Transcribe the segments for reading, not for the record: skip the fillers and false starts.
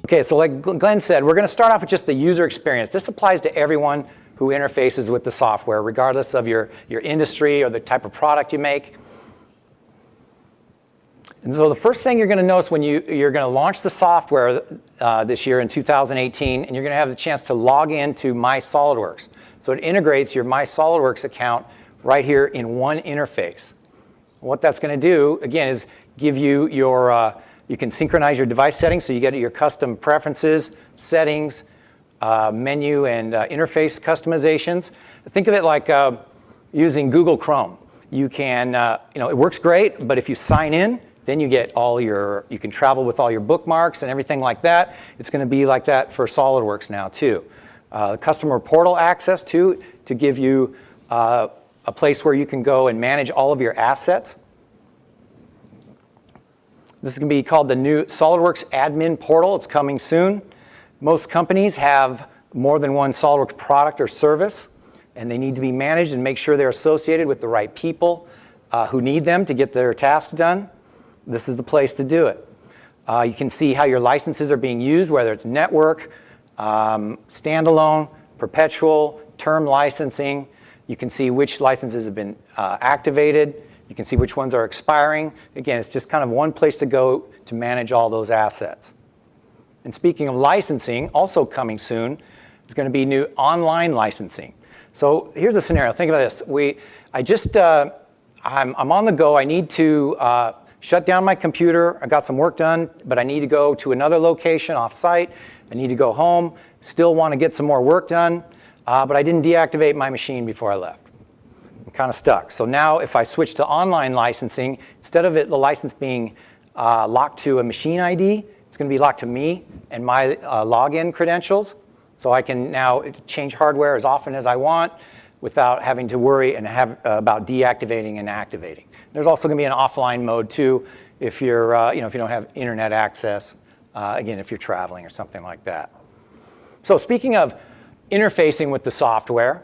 Okay, so like Glenn said, we're going to start off with just the user experience. This applies to everyone who interfaces with the software, regardless of your industry or the type of product you make. And so the first thing you're going to notice when you're going to launch the software this year in 2018, and you're going to have the chance to log into My SolidWorks. So it integrates your My SolidWorks account right here in one interface. What that's going to do, again, is give you your, you can synchronize your device settings, so you get your custom preferences, settings, menu, and interface customizations. Think of it like using Google Chrome. You can, it works great, but if you sign in, then you get all you can travel with all your bookmarks and everything like that. It's going to be like that for SolidWorks now, too. Customer portal access, too, to give you a place where you can go and manage all of your assets. This is going to be called the new SolidWorks Admin Portal. It's coming soon. Most companies have more than one SolidWorks product or service, and they need to be managed and make sure they're associated with the right people who need them to get their tasks done. This is the place to do it. You can see how your licenses are being used, whether it's network, standalone, perpetual, term licensing. You can see which licenses have been activated. You can see which ones are expiring. Again, it's just kind of one place to go to manage all those assets. And speaking of licensing, also coming soon, is going to be new online licensing. So here's a scenario. Think about this. I'm on the go. I need to shut down my computer. I got some work done, but I need to go to another location off-site. I need to go home. Still want to get some more work done, but I didn't deactivate my machine before I left. I'm kind of stuck. So now if I switch to online licensing, instead of the license being locked to a machine ID, it's going to be locked to me and my login credentials. So I can now change hardware as often as I want without having to worry and about deactivating and activating. There's also going to be an offline mode too if you're, if you don't have internet access. Again, if you're traveling or something like that. So speaking of interfacing with the software,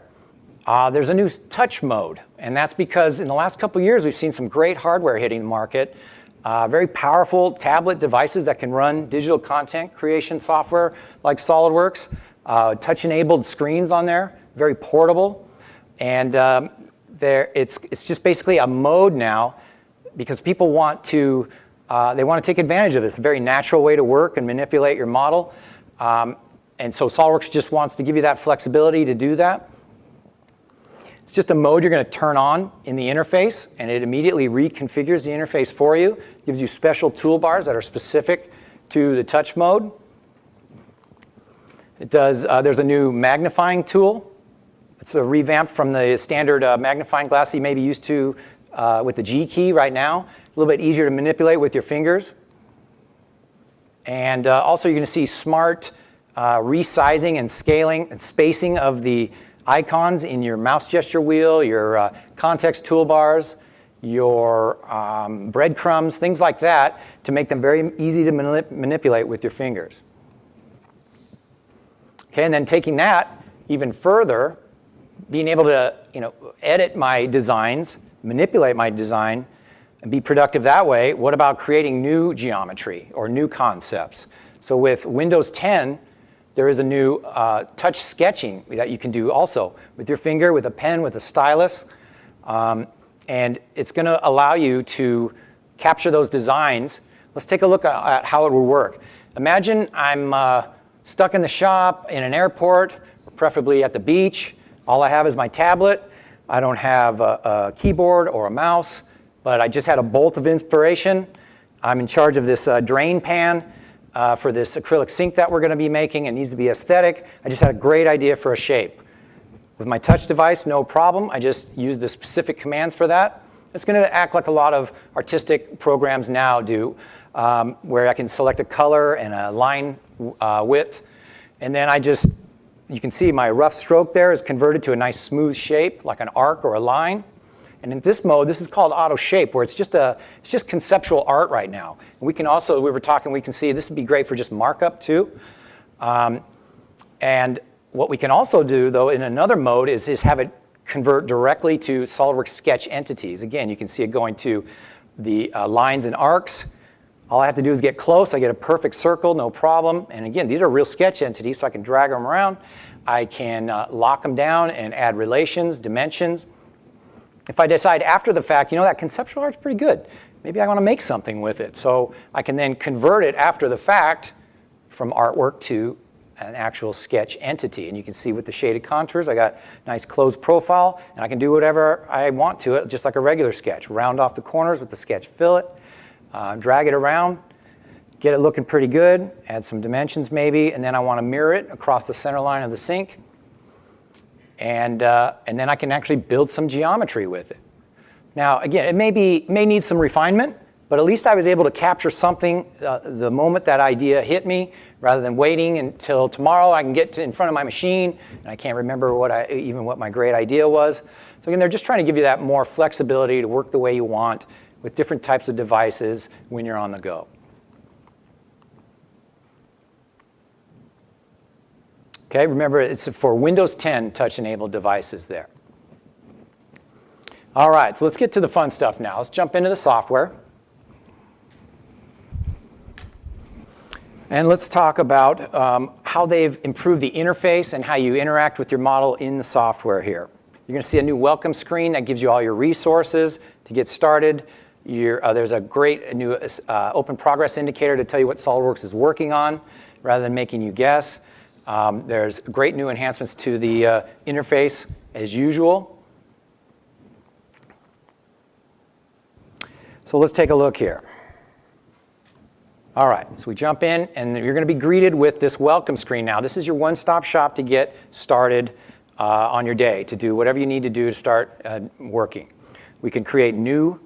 there's a new touch mode, and that's because in the last couple of years we've seen some great hardware hitting the market. Very powerful tablet devices that can run digital content creation software like SolidWorks. Touch-enabled screens on there, very portable. And it's just basically a mode now because people want to take advantage of this. It's a very natural way to work and manipulate your model. And so SolidWorks just wants to give you that flexibility to do that. It's just a mode you're going to turn on in the interface, and it immediately reconfigures the interface for you. Gives you special toolbars that are specific to the touch mode. It does. There's a new magnifying tool. It's a revamped from the standard magnifying glass you may be used to with the G key right now. A little bit easier to manipulate with your fingers. And also you're going to see smart resizing and scaling and spacing of the icons in your mouse gesture wheel, your context toolbars, your breadcrumbs, things like that, to make them very easy to manipulate with your fingers. Okay, and then taking that even further, being able to edit my designs, manipulate my design, and be productive that way. What about creating new geometry or new concepts? So with Windows 10, there is a new touch sketching that you can do also with your finger, with a pen, with a stylus. And it's going to allow you to capture those designs. Let's take a look at how it will work. Imagine I'm stuck in the shop, in an airport, or preferably at the beach. All I have is my tablet. I don't have a keyboard or a mouse, but I just had a bolt of inspiration. I'm in charge of this drain pan for this acrylic sink that we're going to be making. It needs to be aesthetic. I just had a great idea for a shape. With my touch device, no problem. I just use the specific commands for that. It's going to act like a lot of artistic programs now do, where I can select a color and a line width. And then you can see my rough stroke there is converted to a nice smooth shape, like an arc or a line. And in this mode, this is called auto shape, where it's just conceptual art right now. And we can also, we can see this would be great for just markup too. And what we can also do, though, in another mode is have it convert directly to SolidWorks sketch entities. Again, you can see it going to the lines and arcs, All I have to do is get close. I get a perfect circle, no problem. And again, these are real sketch entities, so I can drag them around. I can lock them down and add relations, dimensions. If I decide after the fact, that conceptual art's pretty good, maybe I want to make something with it. So I can then convert it after the fact from artwork to an actual sketch entity. And you can see with the shaded contours, I got a nice closed profile, and I can do whatever I want to it, just like a regular sketch. Round off the corners with the sketch fillet, drag it around, get it looking pretty good, add some dimensions maybe, and then I want to mirror it across the center line of the sink. And then I can actually build some geometry with it. Now, again, it may need some refinement, but at least I was able to capture something the moment that idea hit me, rather than waiting until tomorrow I can get in front of my machine, and I can't remember what my great idea was. So again, they're just trying to give you that more flexibility to work the way you want with different types of devices when you're on the go. Okay, remember it's for Windows 10 touch-enabled devices there. All right, so let's get to the fun stuff now. Let's jump into the software. And let's talk about how they've improved the interface and how you interact with your model in the software here. You're going to see a new welcome screen that gives you all your resources to get started. There's a great new open progress indicator to tell you what SolidWorks is working on rather than making you guess. There's great new enhancements to the interface as usual. So let's take a look here. All right, so we jump in, and you're going to be greeted with this welcome screen now. This is your one-stop shop to get started on your day, to do whatever you need to do to start working. We can create new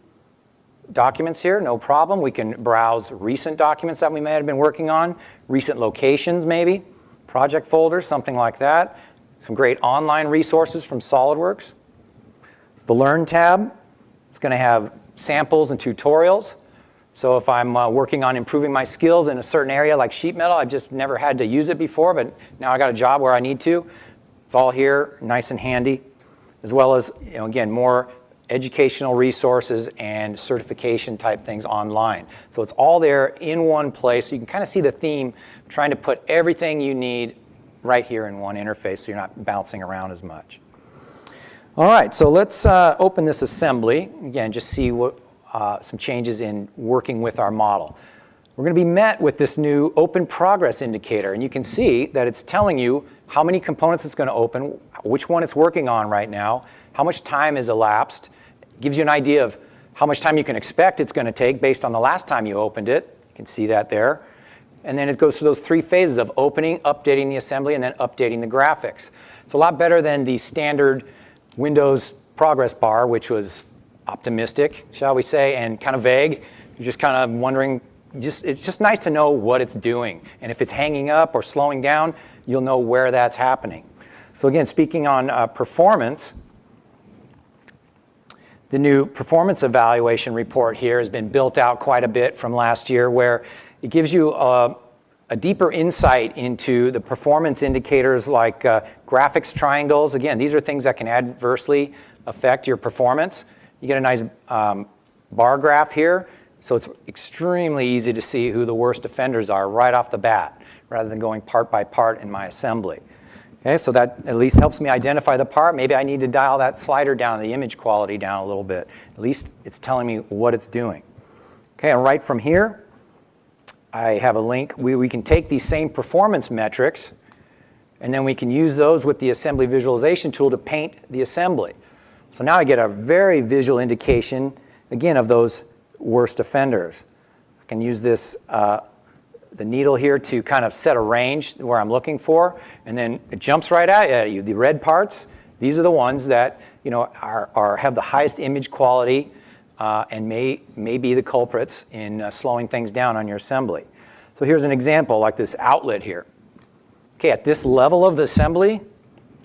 documents here, no problem. We can browse recent documents that we may have been working on, recent locations maybe, project folders, something like that. Some great online resources from SolidWorks. The Learn tab is going to have samples and tutorials. So if I'm working on improving my skills in a certain area like sheet metal, I've just never had to use it before, but now I got a job where I need to. It's all here, nice and handy, as well as, again, more educational resources and certification type things online. So it's all there in one place. So you can kind of see the theme, trying to put everything you need right here in one interface so you're not bouncing around as much. All right, so let's open this assembly. Again, just see what some changes in working with our model. We're going to be met with this new open progress indicator, and you can see that it's telling you how many components it's going to open, which one it's working on right now, how much time has elapsed. It gives you an idea of how much time you can expect it's going to take based on the last time you opened it. You can see that there. And then it goes through those three phases of opening, updating the assembly, and then updating the graphics. It's a lot better than the standard Windows progress bar, which was optimistic, shall we say, and kind of vague. You're just kind of wondering, it's just nice to know what it's doing. And if it's hanging up or slowing down, you'll know where that's happening. So again, speaking on performance, the new performance evaluation report here has been built out quite a bit from last year, where it gives you a deeper insight into the performance indicators like graphics triangles. Again, these are things that can adversely affect your performance. You get a nice bar graph here, so it's extremely easy to see who the worst offenders are right off the bat, rather than going part by part in my assembly. Okay, so that at least helps me identify the part. Maybe I need to dial that slider down, the image quality down a little bit. At least it's telling me what it's doing. Okay, and right from here, I have a link. We can take these same performance metrics, and then we can use those with the assembly visualization tool to paint the assembly. So now I get a very visual indication, again, of those worst offenders. I can use this, the needle here to kind of set a range where I'm looking for, and then it jumps right at you. The red parts, these are the ones that have the highest image quality and may be the culprits in slowing things down on your assembly. So here's an example, like this outlet here. Okay, at this level of the assembly,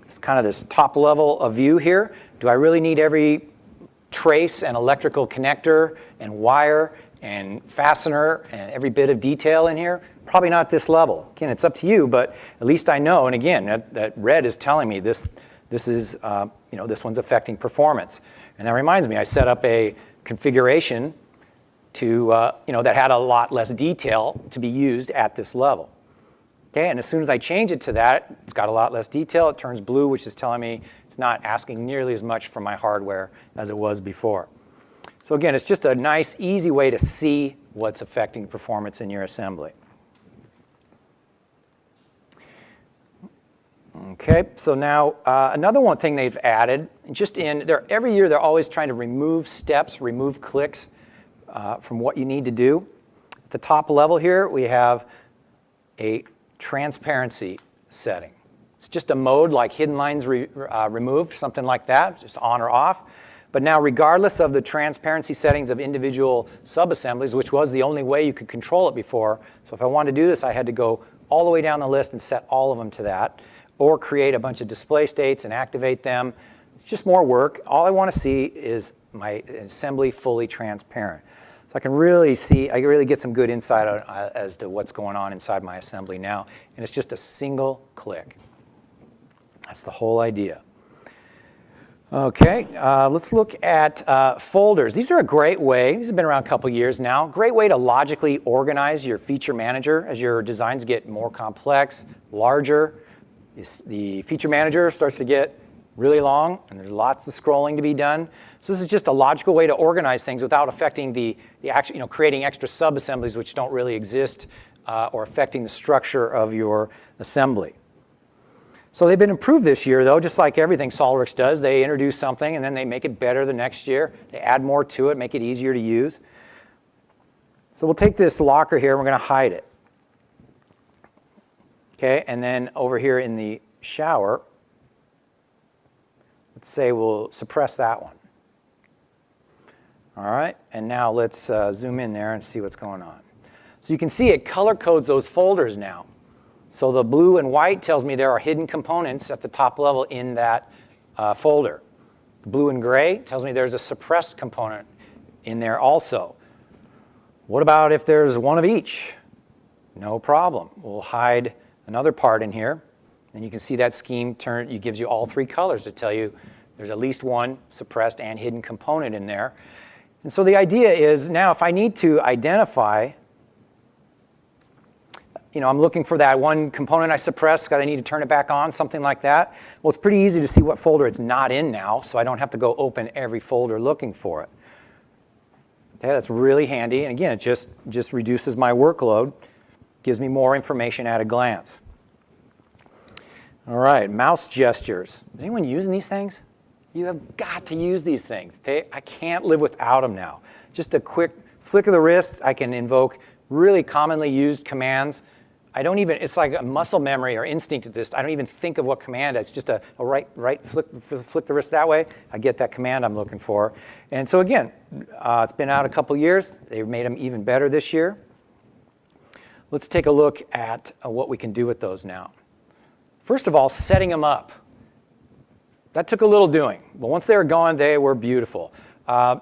it's kind of this top level of view here. Do I really need every trace and electrical connector and wire and fastener and every bit of detail in here? Probably not this level. Again, it's up to you, but at least I know. And again, that red is telling me this is this one's affecting performance. And that reminds me, I set up a configuration that had a lot less detail to be used at this level. Okay, and as soon as I change it to that, it's got a lot less detail. It turns blue, which is telling me it's not asking nearly as much for my hardware as it was before. So again, it's just a nice, easy way to see what's affecting performance in your assembly. Okay, so now another one thing they've added, every year they're always trying to remove steps, remove clicks from what you need to do. At the top level here, we have a transparency setting. It's just a mode like hidden lines removed, something like that, just on or off. But now, regardless of the transparency settings of individual subassemblies, which was the only way you could control it before, so if I wanted to do this, I had to go all the way down the list and set all of them to that, or create a bunch of display states and activate them. It's just more work. All I want to see is my assembly fully transparent. So I can really get some good insight as to what's going on inside my assembly now. And it's just a single click. That's the whole idea. Okay, let's look at folders. These are a great way, these have been around a couple years now, great way to logically organize your feature manager as your designs get more complex, larger. The feature manager starts to get really long, and there's lots of scrolling to be done. So this is just a logical way to organize things without affecting the actual, creating extra sub-assemblies which don't really exist or affecting the structure of your assembly. So they've been improved this year, though, just like everything SolidWorks does. They introduce something, and then they make it better the next year. They add more to it, make it easier to use. So we'll take this locker here, and we're going to hide it. Okay, and then over here in the shower, let's say we'll suppress that one. All right, and now let's zoom in there and see what's going on. So you can see it color codes those folders now. So the blue and white tells me there are hidden components at the top level in that folder. Blue and gray tells me there's a suppressed component in there also. What about if there's one of each? No problem. We'll hide another part in here, and you can see that scheme gives you all three colors to tell you there's at least one suppressed and hidden component in there. And so the idea is now if I need to identify, I'm looking for that one component I suppressed because I need to turn it back on, something like that. Well, it's pretty easy to see what folder it's not in now, so I don't have to go open every folder looking for it. Okay, that's really handy, and again, it just reduces my workload, gives me more information at a glance. All right, mouse gestures. Is anyone using these things? You have got to use these things. Okay? I can't live without them now. Just a quick flick of the wrist, I can invoke really commonly used commands. It's like a muscle memory or instinct at this. I don't even think of what command. It's just a right flick the wrist that way. I get that command I'm looking for. And so again, it's been out a couple years. They've made them even better this year. Let's take a look at what we can do with those now. First of all, setting them up. That took a little doing, but once they were gone, they were beautiful.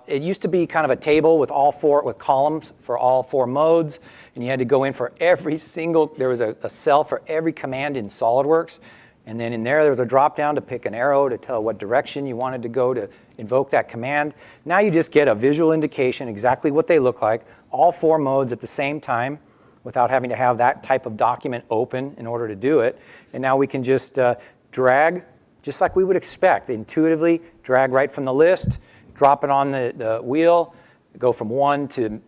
It used to be kind of a table with columns for all four modes, and you had to go in for every single, there was a cell for every command in SolidWorks, and then in there was a drop down to pick an arrow to tell what direction you wanted to go to invoke that command. Now you just get a visual indication exactly what they look like, all four modes at the same time, without having to have that type of document open in order to do it. And now we can just drag, just like we would expect, intuitively drag right from the list, drop it on the wheel, go from one to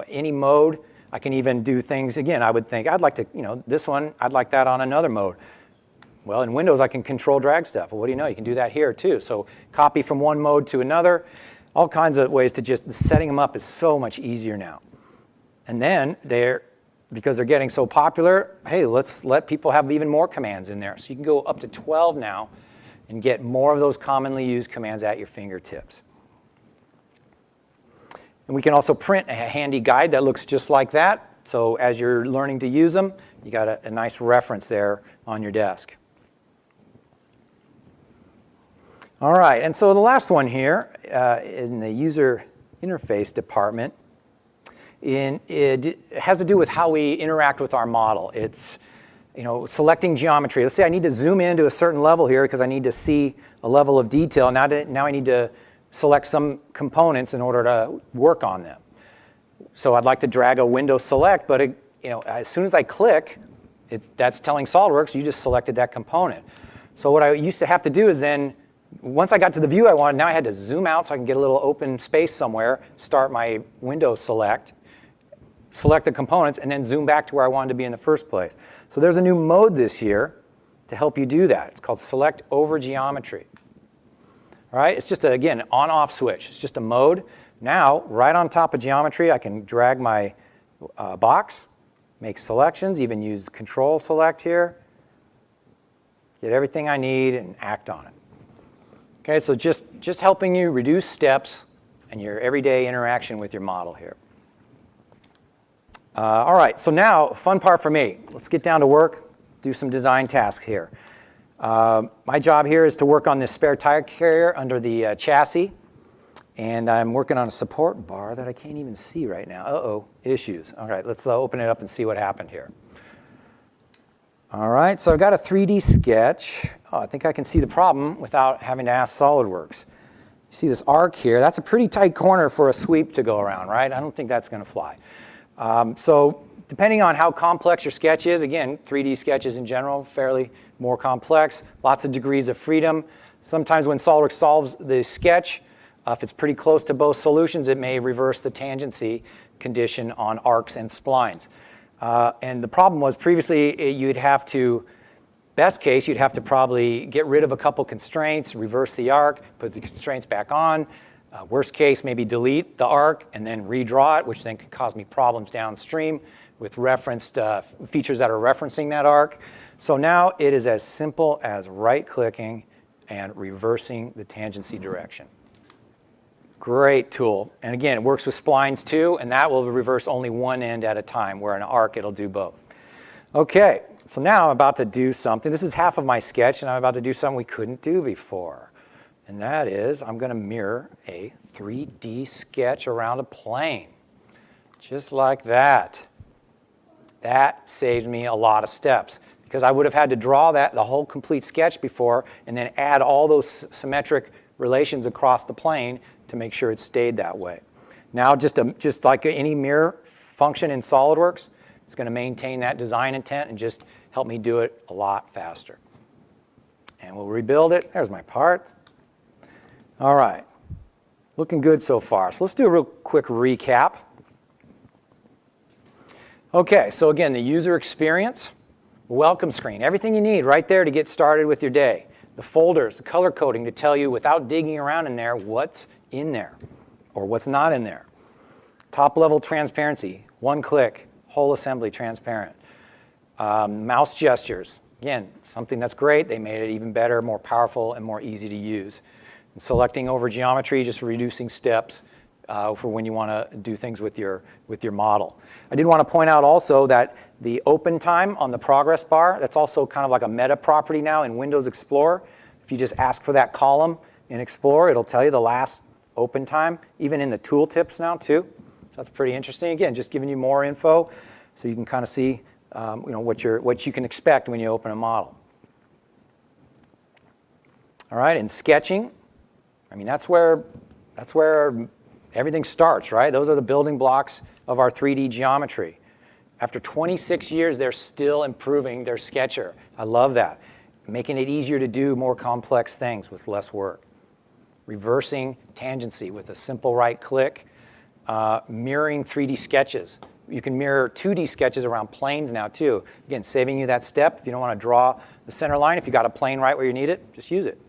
any mode. I can even do things, again, I would think, I'd like to, this one, I'd like that on another mode. Well, in Windows, I can control drag stuff. Well, what do you know? You can do that here, too. So copy from one mode to another, all kinds of ways to just, setting them up is so much easier now. And then because they're getting so popular, hey, let's let people have even more commands in there. So you can go up to 12 now and get more of those commonly used commands at your fingertips. And we can also print a handy guide that looks just like that. So as you're learning to use them, you got a nice reference there on your desk. All right, and so the last one here in the user interface department, it has to do with how we interact with our model. It's selecting geometry. Let's say I need to zoom in to a certain level here because I need to see a level of detail. Now I need to select some components in order to work on them. So I'd like to drag a window select, but as soon as I click, that's telling SolidWorks you just selected that component. So what I used to have to do is then, once I got to the view I wanted, now I had to zoom out so I can get a little open space somewhere, start my window select the components, and then zoom back to where I wanted to be in the first place. So there's a new mode this year to help you do that. It's called Select Over Geometry. All right, it's just, again, on-off switch. It's just a mode. Now, right on top of geometry, I can drag my box, make selections, even use Control Select here, get everything I need, and act on it. Okay, so just helping you reduce steps and your everyday interaction with your model here. All right, so now, fun part for me. Let's get down to work, do some design tasks here. My job here is to work on this spare tire carrier under the chassis, and I'm working on a support bar that I can't even see right now. Uh-oh, issues. All right, let's open it up and see what happened here. All right, so I've got a 3D sketch. Oh, I think I can see the problem without having to ask SolidWorks. You see this arc here? That's a pretty tight corner for a sweep to go around, right? I don't think that's going to fly. So depending on how complex your sketch is, again, 3D sketches in general, fairly more complex, lots of degrees of freedom. Sometimes when SolidWorks solves the sketch, if it's pretty close to both solutions, it may reverse the tangency condition on arcs and splines. And the problem was previously you'd have to, best case, you'd have to probably get rid of a couple constraints, reverse the arc, put the constraints back on. Worst case, maybe delete the arc and then redraw it, which then could cause me problems downstream with referenced features that are referencing that arc. So now it is as simple as right-clicking and reversing the tangency direction. Great tool. And again, it works with splines too, and that will reverse only one end at a time, where an arc, it'll do both. Okay, so now I'm about to do something. This is half of my sketch, and I'm about to do something we couldn't do before. And that is, I'm going to mirror a 3D sketch around a plane. Just like that. That saves me a lot of steps, because I would have had to draw the whole complete sketch before and then add all those symmetric relations across the plane to make sure it stayed that way. Now, just like any mirror function in SolidWorks, it's going to maintain that design intent and just help me do it a lot faster. And we'll rebuild it. There's my part. All right, looking good so far. So let's do a real quick recap. Okay, so again, the user experience, welcome screen, everything you need right there to get started with your day. The folders, the color coding to tell you without digging around in there what's in there or what's not in there. Top level transparency, one click, whole assembly transparent. Mouse gestures, again, something that's great. They made it even better, more powerful, and more easy to use. And selecting over geometry, just reducing steps for when you want to do things with your model. I did want to point out also that the open time on the progress bar, that's also kind of like a meta property now in Windows Explorer. If you just ask for that column in Explorer, it'll tell you the last open time, even in the tooltips now too. So that's pretty interesting. Again, just giving you more info so you can kind of see what you can expect when you open a model. All right, in sketching, I mean, that's where everything starts, right? Those are the building blocks of our 3D geometry. After 26 years, they're still improving their sketcher. I love that. Making it easier to do more complex things with less work. Reversing tangency with a simple right click. Mirroring 3D sketches. You can mirror 2D sketches around planes now too. Again, saving you that step. If you don't want to draw the center line, if you got a plane right where you need it, just use it.